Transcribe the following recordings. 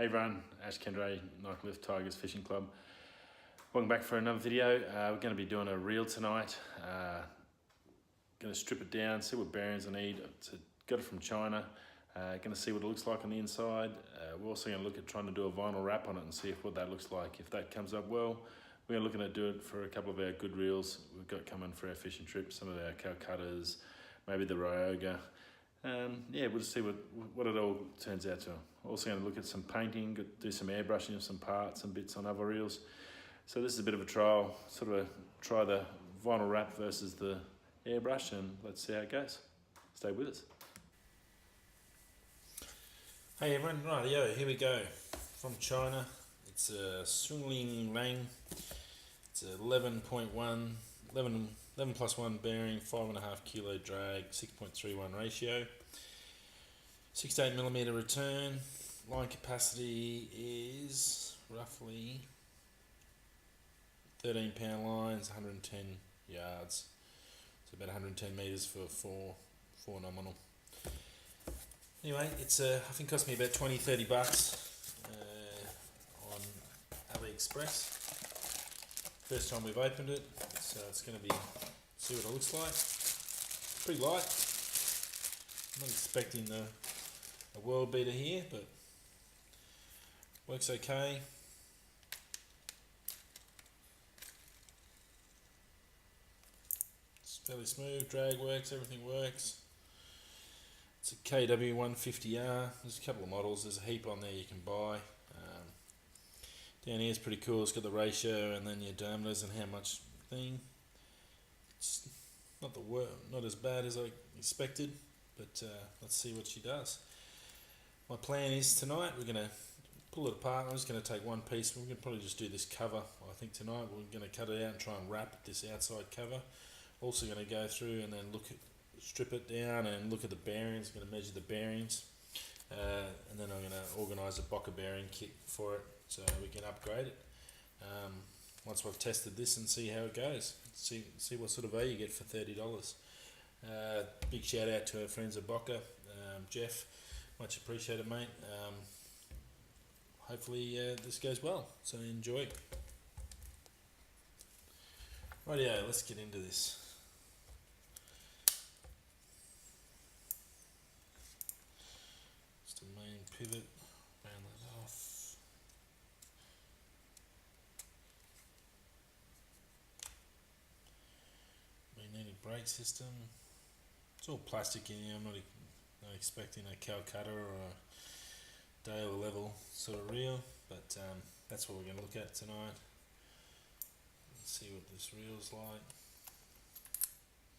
Hey everyone, Ash Kendray, Nike Lift Tigers Fishing Club. Welcome back for another video. We're going to be doing a reel tonight. Going to strip it down, see what bearings I need. Got it from China. Going to see what it looks like on the inside. We're also going to look at trying to do a vinyl wrap on it and see what that looks like. If that comes up well, we're looking at do it for a couple of our good reels we've got coming for our fishing trip. Some of our Calcuttas, maybe the Ryoga. Yeah, we'll just see what it all turns out to. Also going to look at some painting, do some airbrushing of some parts and bits on other reels. So this is a bit of a trial, sort of try the vinyl wrap versus the airbrush, and let's see how it goes. Stay with us. Hey everyone, rightio, here we go. From China, it's a Swingling Lang. It's a 11.1, 11 plus 1 bearing, 5.5 kilo drag, 6.31 ratio, 6 to 8mm return. Line capacity is roughly 13 pound lines, 110 yards. So about 110 meters for four nominal. Anyway, it's I think cost me about $20-30 on AliExpress. First time we've opened it, so it's going to be, see what it looks like. Pretty light. I'm not expecting a world beater here, but works okay. It's fairly smooth, drag works, everything works. It's a KW150R. There's a couple of models, there's a heap on there you can buy. Down here is pretty cool, it's got the ratio and then your diameters and how much thing. It's not as bad as I expected, but let's see what she does. My plan is tonight we're going to pull it apart. I'm just going to take one piece. We're going to probably just do this cover. I think tonight we're going to cut it out and try and wrap this outside cover. Also going to go through and then strip it down and look at the bearings. I'm going to measure the bearings, and then I'm going to organise a Bocker bearing kit for it so we can upgrade it. Once we've tested this and see how it goes, see what sort of value you get for $30. Big shout out to our friends at Bocker, Jeff, much appreciated mate. Hopefully this goes well, so enjoy. Rightio, let's get into this. Just a main pivot, round that off. Magnetic brake system. It's all plastic in here. I'm not expecting a Calcutta or a Dale level sort of reel, but that's what we're going to look at tonight. Let's see what this reel's like.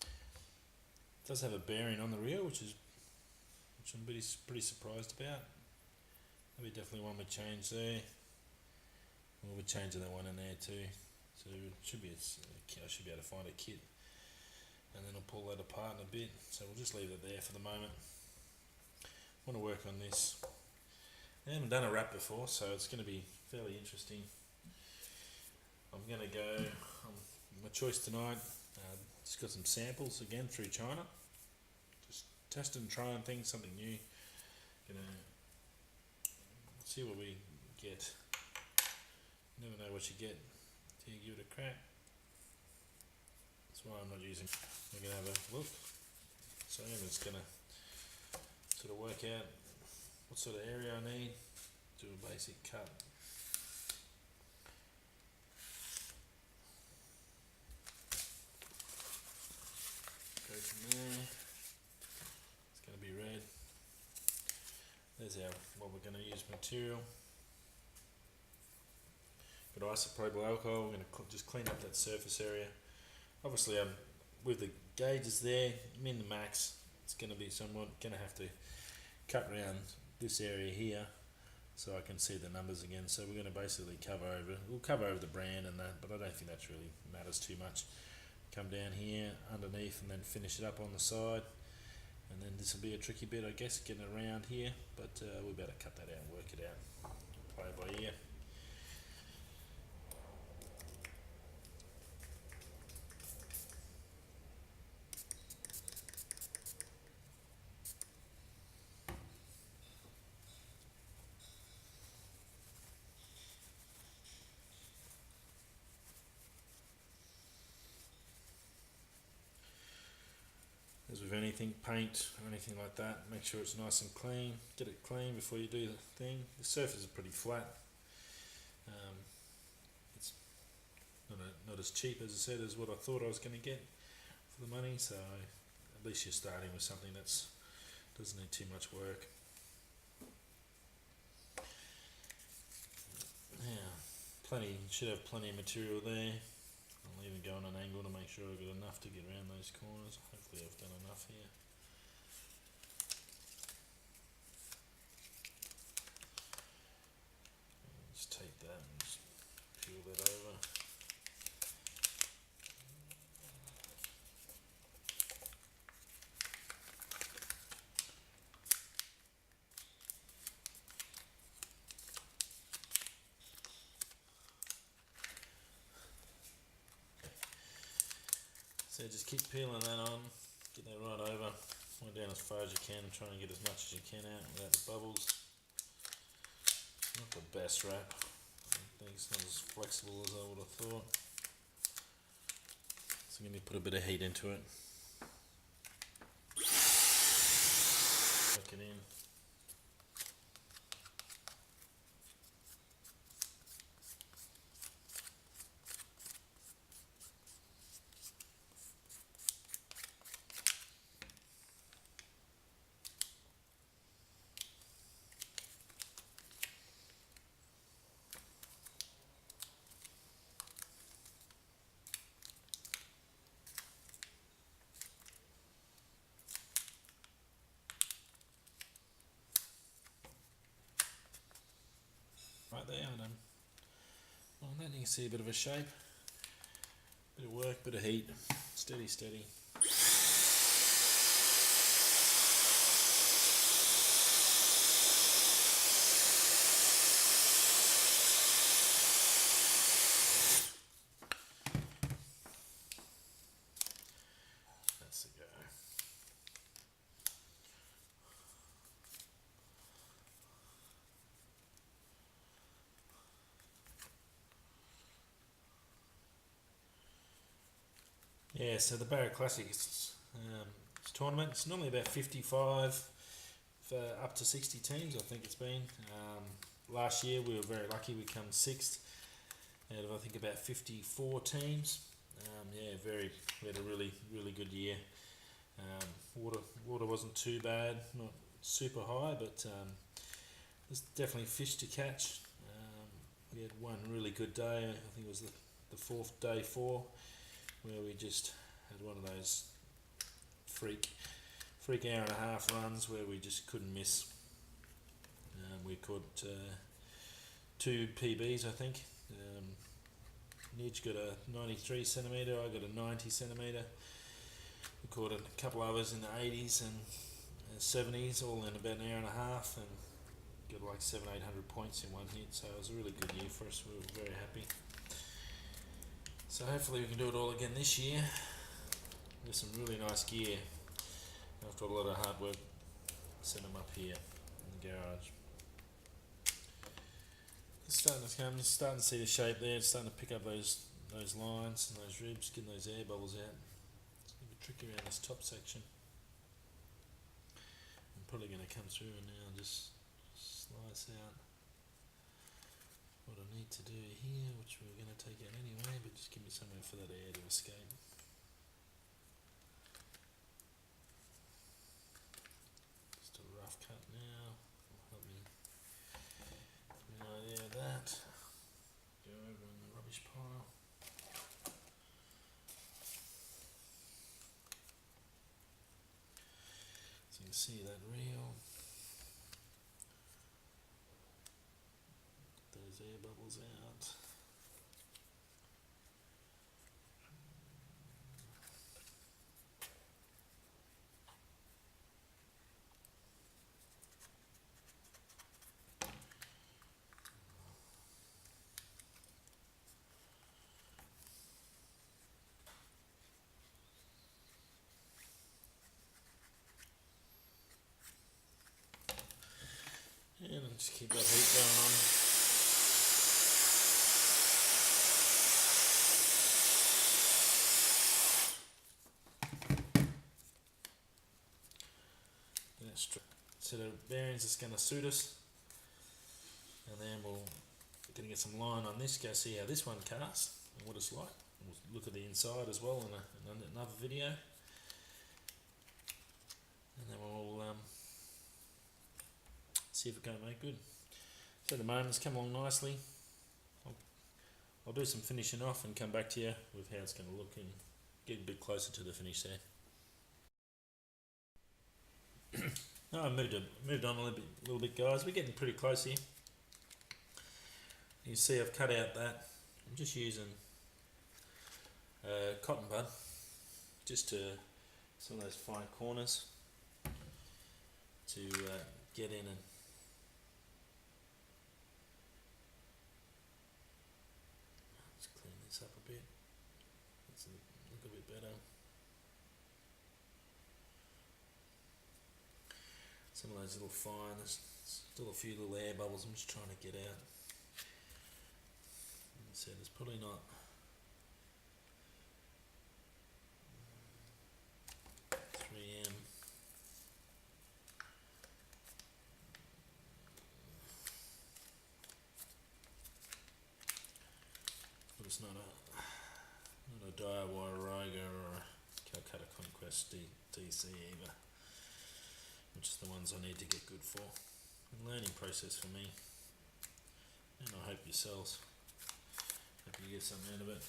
It does have a bearing on the reel, which I'm pretty surprised about. Maybe definitely one we change there. We'll be changing that one in there too. So it should be I should be able to find a kit, and then I'll pull that apart in a bit. So we'll just leave it there for the moment. I want to work on this. I haven't done a wrap before, so it's going to be fairly interesting. I'm going to go, my choice tonight, just got some samples again through China. Just testing and trying things, something new. Going to see what we get. You never know what you get until you give it a crack. That's why I'm not using. We're going to have a look. So I'm just going to sort of work out what sort of area I need, do a basic cut. Go from there. It's going to be red. There's what we're going to use material. Got isopropyl alcohol. We're going to just clean up that surface area. Obviously, with the gauges there, min to max, it's going to be somewhat going to have to cut around this area here so I can see the numbers again. So we're going to basically we'll cover over the brand and that, but I don't think that really matters too much. Come down here underneath and then finish it up on the side, and then this will be a tricky bit I guess, getting it around here, but we'll be able to cut that out and work it out, play it by ear. anything, paint or anything like that. Make sure it's nice and clean. Get it clean before you do the thing. The surface is pretty flat. It's not as cheap, as I said, as what I thought I was going to get for the money, so at least you're starting with something that's doesn't need too much work. Yeah, should have plenty of material there. I'll even go on an angle to make sure I've got enough to get around those corners. Hopefully I've done enough here. Just take that and just peel that over. So just keep peeling that on, get that right over, right down as far as you can, and try and get as much as you can out without the bubbles. Not the best wrap, I think it's not as flexible as I would have thought. So I'm going to put a bit of heat into it. Tuck it in. Right there, I'm done. Well, then you can see a bit of a shape, bit of work, bit of heat, steady, steady. That's the go. Yeah, so the Barrett Classic tournament, it's normally about 55 for up to 60 teams, I think it's been. Last year we were very lucky, we come 6th out of I think about 54 teams. We had a really good year. Water wasn't too bad, not super high, but there's definitely fish to catch. We had one really good day, I think it was the fourth day 4, where we just had one of those freak hour and a half runs where we just couldn't miss. We caught 2 PBs, I think. Nidge got a 93 centimetre, I got a 90 centimetre. We caught a couple others in the 80s and 70s, all in about an hour and a half, and got like 700-800 points in one hit. So it was a really good year for us. We were very happy. So hopefully we can do it all again this year. There's some really nice gear. After a lot of hard work, set them up here in the garage. It's starting to come. You're starting to see the shape there. It's starting to pick up those lines and those ribs, getting those air bubbles out. It's going to be tricky around this top section. I'm probably going to come through and now just slice out what I need to do here, which we're going to take out anyway, but just give me somewhere for that air to escape. Just a rough cut now, will help me get an idea of that. Go over in the rubbish pile. So you can see that reel. Those air bubbles out. And I'll just keep that heat going on. set of bearings that's going to suit us, and then we're going to get some line on this, go see how this one casts and what it's like. We'll look at the inside as well in another video, and then we'll see if it can make good. So at the moment it's come along nicely. I'll do some finishing off and come back to you with how it's going to look and get a bit closer to the finish there. I moved on a little bit, guys. We're getting pretty close here. You can see I've cut out that. I'm just using cotton bud just to some of those fine corners to get in and let's clean this up a bit. Let's look a bit better. Some of those little fine, there's still a few little air bubbles I'm just trying to get out. So there's probably not 3M. But it's not a DIY Roga or a Calcutta Conquest DC either, which is the ones I need to get good for. A learning process for me, and I hope yourselves. Hope you get something out of it.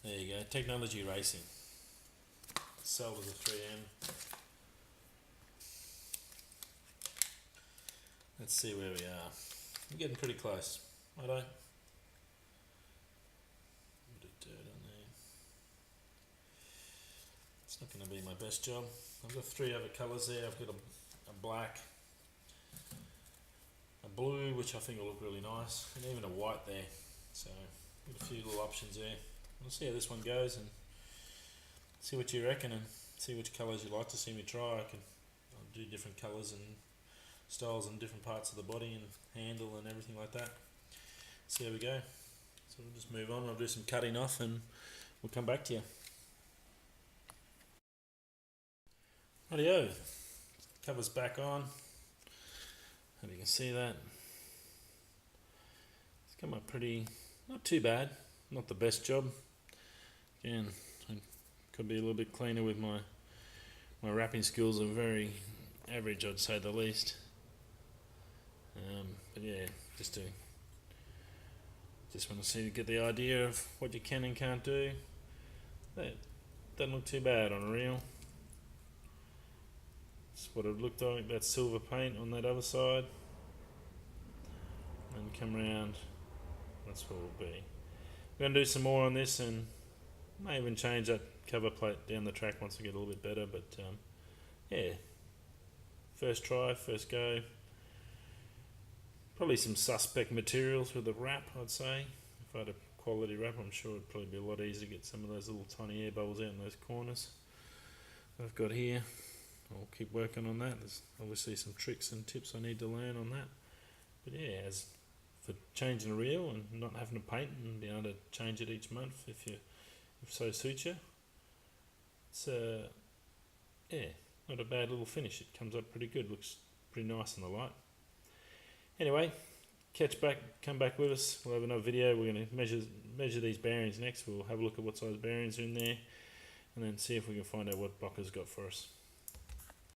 There you go, Technology Racing. Sold as a 3M. Let's see where we are. I'm getting pretty close. Righto. Bit of dirt on there. It's not going to be my best job. I've got 3 other colours there. I've got a black, a blue, which I think will look really nice, and even a white there. So got a few little options there. We'll see how this one goes and see what you reckon, and see which colours you'd like to see me try. I'll do different colours and styles on different parts of the body and handle and everything like that. See how we go. So we'll just move on. I'll do some cutting off and we'll come back to you. Rightio, cover's back on. Hope you can see that. It's come up pretty, not too bad, not the best job. Again, I could be a little bit cleaner with my wrapping skills are very average, I'd say the least. But yeah, just want to see to get the idea of what you can and can't do. That doesn't look too bad on a reel. That's what it looked like, that silver paint on that other side. And come around, that's what it'll be. We're going to do some more on this and may even change that cover plate down the track once we get a little bit better, but yeah, first try, first go. Probably some suspect materials with the wrap, I'd say. If I had a quality wrap, I'm sure it'd probably be a lot easier to get some of those little tiny air bubbles out in those corners I've got here. I'll keep working on that. There's obviously some tricks and tips I need to learn on that. But yeah, as for changing a reel and not having to paint and being able to change it each month if so suits you, it's yeah, not a bad little finish. It comes up pretty good, looks pretty nice in the light. Anyway, come back with us. We'll have another video. We're going to measure these bearings next. We'll have a look at what size bearings are in there and then see if we can find out what Bocker's got for us.